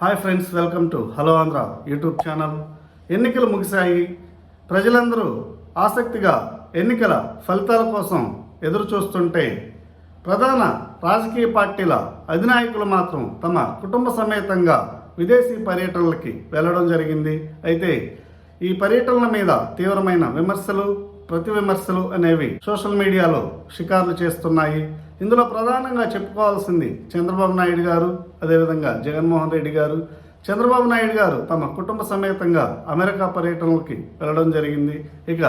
Hi friends, welcome to hello Andhra YouTube channel. ఎన్నికలు ముగిశాయి. ప్రజలందరూ ఆసక్తిగా ఎన్నికల ఫలితాల కోసం ఎదురు చూస్తుంటే ప్రధాన రాజకీయ పార్టీల అధినాయకులు మాత్రం తమ కుటుంబ సమేతంగా విదేశీ పర్యటనలకి వెళ్ళడం జరిగింది. అయితే ఈ పర్యటనల మీద తీవ్రమైన విమర్శలు, ప్రతి విమర్శలు అనేవి సోషల్ మీడియాలో షికారులు చేస్తున్నాయి. ఇందులో ప్రధానంగా చెప్పుకోవాల్సింది చంద్రబాబు నాయుడు గారు, అదేవిధంగా జగన్మోహన్ రెడ్డి గారు. చంద్రబాబు నాయుడు గారు తమ కుటుంబ సమేతంగా అమెరికా పర్యటనలకి వెళ్ళడం జరిగింది. ఇక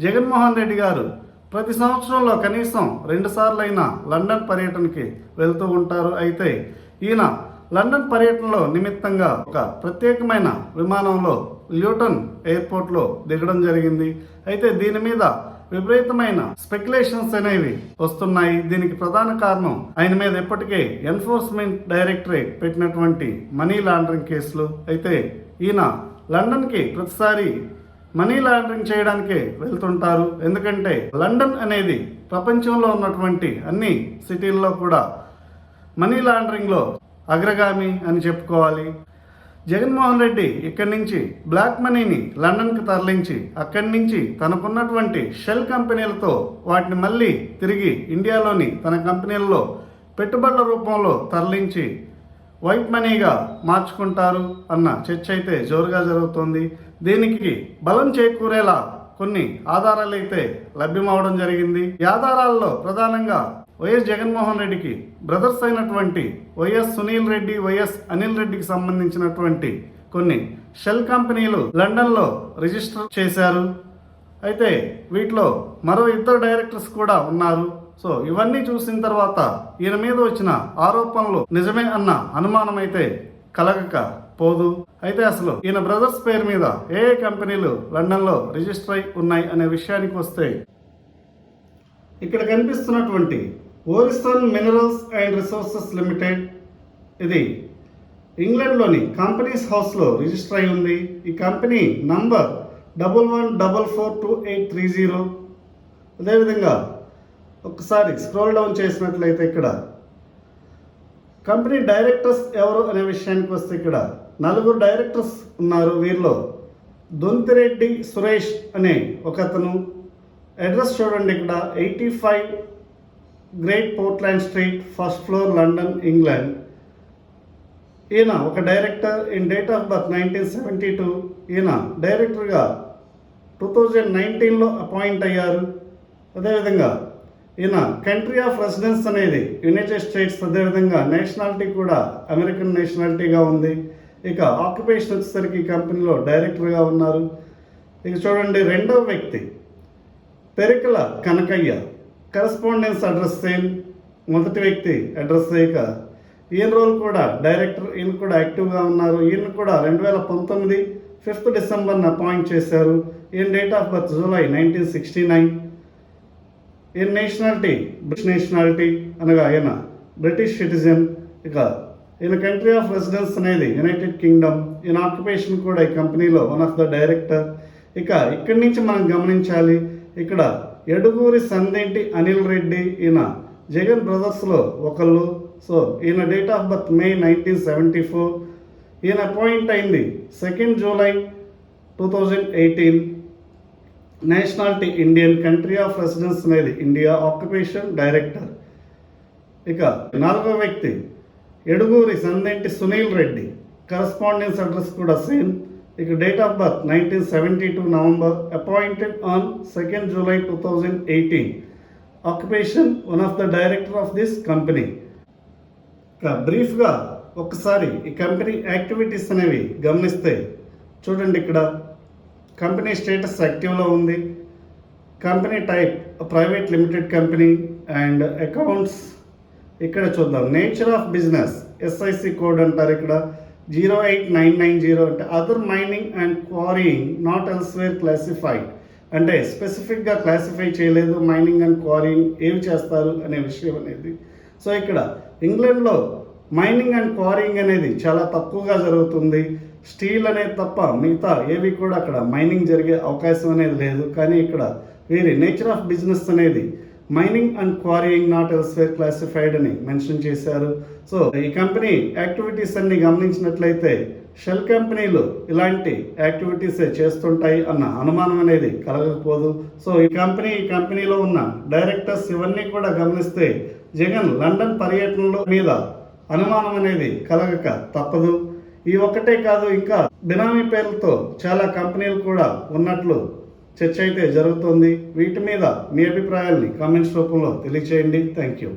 జగన్మోహన్ రెడ్డి గారు ప్రతి సంవత్సరంలో కనీసం 2 సార్లైనా లండన్ పర్యటనకి వెళ్తూ ఉంటారు. అయితే ఈయన లండన్ పర్యటనలో నిమిత్తంగా ఒక ప్రత్యేకమైన విమానంలో ల్యూటన్ ఎయిర్పోర్ట్లో దిగడం జరిగింది. అయితే దీని మీద విపరీతమైన స్పెక్యులేషన్స్ అనేవి వస్తున్నాయి. దీనికి ప్రధాన కారణం ఆయన మీద ఇప్పటికే ఎన్ఫోర్స్మెంట్ డైరెక్టరేట్ పెట్టినటువంటి మనీ లాండరింగ్ కేసులు. అయితే ఈయన లండన్కి ప్రతిసారి మనీ లాండరింగ్ చేయడానికే వెళ్తుంటారు. ఎందుకంటే లండన్ అనేది ప్రపంచంలో ఉన్నటువంటి అన్ని సిటీల్లో కూడా మనీ లాండరింగ్లో అగ్రగామి అని చెప్పుకోవాలి. జగన్మోహన్ రెడ్డి ఇక్కడి నుంచి బ్లాక్ మనీని లండన్కి తరలించి అక్కడి నుంచి తనకున్నటువంటి షెల్ కంపెనీలతో వాటిని మళ్ళీ తిరిగి ఇండియాలోని తన కంపెనీల్లో పెట్టుబడుల రూపంలో తరలించి వైట్ మనీగా మార్చుకుంటారు అన్న చర్చ అయితే జోరుగా జరుగుతోంది. దీనికి బలం చేకూరేలా కొన్ని ఆధారాలు అయితే లభ్యమవడం జరిగింది. ఈ ఆధారాల్లో ప్రధానంగా వైఎస్ జగన్మోహన్ రెడ్డికి బ్రదర్స్ అయినటువంటి వైఎస్ సునీల్ రెడ్డి, వైఎస్ అనిల్ రెడ్డికి సంబంధించినటువంటి కొన్ని షెల్ కంపెనీలు లండన్లో రిజిస్టర్ చేశారు. అయితే వీటిలో మరో 2 డైరెక్టర్స్ కూడా ఉన్నారు. సో ఇవన్నీ చూసిన తర్వాత ఈయన మీద వచ్చిన ఆరోపణలు నిజమే అన్న అనుమానం అయితే కలగక పోదు. అయితే అసలు ఈయన బ్రదర్స్ పేరు మీద ఏ కంపెనీలు లండన్లో రిజిస్టర్ అయి ఉన్నాయి అనే విషయానికి వస్తే, ఇక్కడ కనిపిస్తున్నటువంటి ఓరిసన్ మినరల్స్ అండ్ రిసోర్సెస్ లిమిటెడ్, ఇది ఇంగ్లాండ్లోని కంపెనీస్ హౌస్లో రిజిస్టర్ అయి ఉంది. ఈ కంపెనీ నంబర్ 11442830. అదేవిధంగా ఒకసారి స్క్రోల్ డౌన్ చేసినట్లయితే ఇక్కడ కంపెనీ డైరెక్టర్స్ ఎవరు అనే విషయానికి వస్తే ఇక్కడ 4 డైరెక్టర్స్ ఉన్నారు. వీరిలో దొంతిరెడ్డి సురేష్ అనే ఒకతను. అడ్రస్ చూడండి, ఇక్కడ 85 great Portland street, first floor, London, England. ఈయన ఒక director. In date of birth 1972. ఈయన డైరెక్టర్గా 2019లో అపాయింట్ అయ్యారు. అదేవిధంగా ఈయన కంట్రీ ఆఫ్ రెసిడెన్స్ అనేది యునైటెడ్ స్టేట్స్, అదేవిధంగా నేషనాలిటీ కూడా అమెరికన్ నేషనాలిటీగా ఉంది. ఇక ఆక్యుపేషన్ వచ్చేసరికి కంపెనీలో డైరెక్టర్గా ఉన్నారు. ఇక చూడండి, రెండవ వ్యక్తి Perikala Kanakayya, correspondence address same. మొదటి వ్యక్తి అడ్రస్. ఇక ఈయన రోల్ కూడా డైరెక్టర్, ఈయన కూడా యాక్టివ్గా ఉన్నారు. ఈయన కూడా 2019 5th డిసెంబర్ని అపాయింట్ చేశారు. ఈయన డేట్ ఆఫ్ బర్త్ జూలై 1969. ఈయన నేషనాలిటీ బ్రిటిష్ నేషనాలిటీ, అనగా ఈయన బ్రిటిష్ సిటిజన్. ఇక ఈయన కంట్రీ ఆఫ్ రెసిడెన్స్ అనేది యునైటెడ్ కింగ్డమ్. ఈయన ఆక్యుపేషన్ కూడా ఈ కంపెనీలో వన్ ఆఫ్ ద డైరెక్టర్. ఇక ఇక్కడి నుంచి మనం గమనించాలి, ఇక్కడ ఎడుగూరి సందేంటి అనిల్ రెడ్డి, ఈయన జగన్ బ్రదర్స్లో ఒకళ్ళు. సో ఈయన డేట్ ఆఫ్ బర్త్ మే 1974. ఈయన అపాయింట్ అయింది 2nd July 2018. Nationality Indian, country of residence అనేది ఇండియా, ఆక్యుపేషన్ డైరెక్టర్. ఇక 4వ వ్యక్తి ఎడుగూరి సందేంటి సునీల్ రెడ్డి, కరస్పాండెన్స్ అడ్రస్ కూడా సేమ్. ఇక date of birth 1972 November, appointed on 2nd July 2018. Occupation one of the director of this company. ఇక బ్రీఫ్గా ఒకసారి ఈ కంపెనీ యాక్టివిటీస్ అనేవి గమనిస్తే చూడండి, ఇక్కడ కంపెనీ స్టేటస్ యాక్టివ్లో ఉంది. Company type private limited company and accounts. ఇక్కడ చూద్దాం, nature of business SIC code అంటారు ఇక్కడ 08990. అంటే other mining and quarrying not elsewhere classified. అంటే స్పెసిఫిక్గా క్లాసిఫై చేయలేదు మైనింగ్ అండ్ క్వారీయింగ్ ఏవి చేస్తారు అనే విషయం అనేది. సో ఇక్కడ ఇంగ్లాండ్లో మైనింగ్ అండ్ క్వారీయింగ్ అనేది చాలా తక్కువగా జరుగుతుంది. స్టీల్ అనేది తప్ప మిగతా ఏవి కూడా అక్కడ మైనింగ్ జరిగే అవకాశం అనేది లేదు. కానీ ఇక్కడ వీరి నేచర్ ఆఫ్ బిజినెస్ అనేది mining and quarrying not elsewhere classified అని మెన్షన్ చేశారు. సో ఈ కంపెనీ యాక్టివిటీస్ అన్ని గమనించినట్లయితే షెల్ కంపెనీలు ఇలాంటి యాక్టివిటీసే చేస్తుంటాయి అన్న అనుమానం అనేది కలగకపోదు. సో ఈ కంపెనీలో ఉన్న డైరెక్టర్స్ ఇవన్నీ కూడా గమనిస్తే జగన్ లండన్ పర్యటనలో మీద అనుమానం అనేది కలగక తప్పదు. ఈ ఒక్కటే కాదు, ఇంకా బినామీ పేర్లతో చాలా కంపెనీలు కూడా ఉన్నట్లు చర్చ అయితే జరుగుతుంది. వీటి మీద మీ అభిప్రాయాల్ని కామెంట్స్ రూపంలో తెలియచేయండి. Thank you.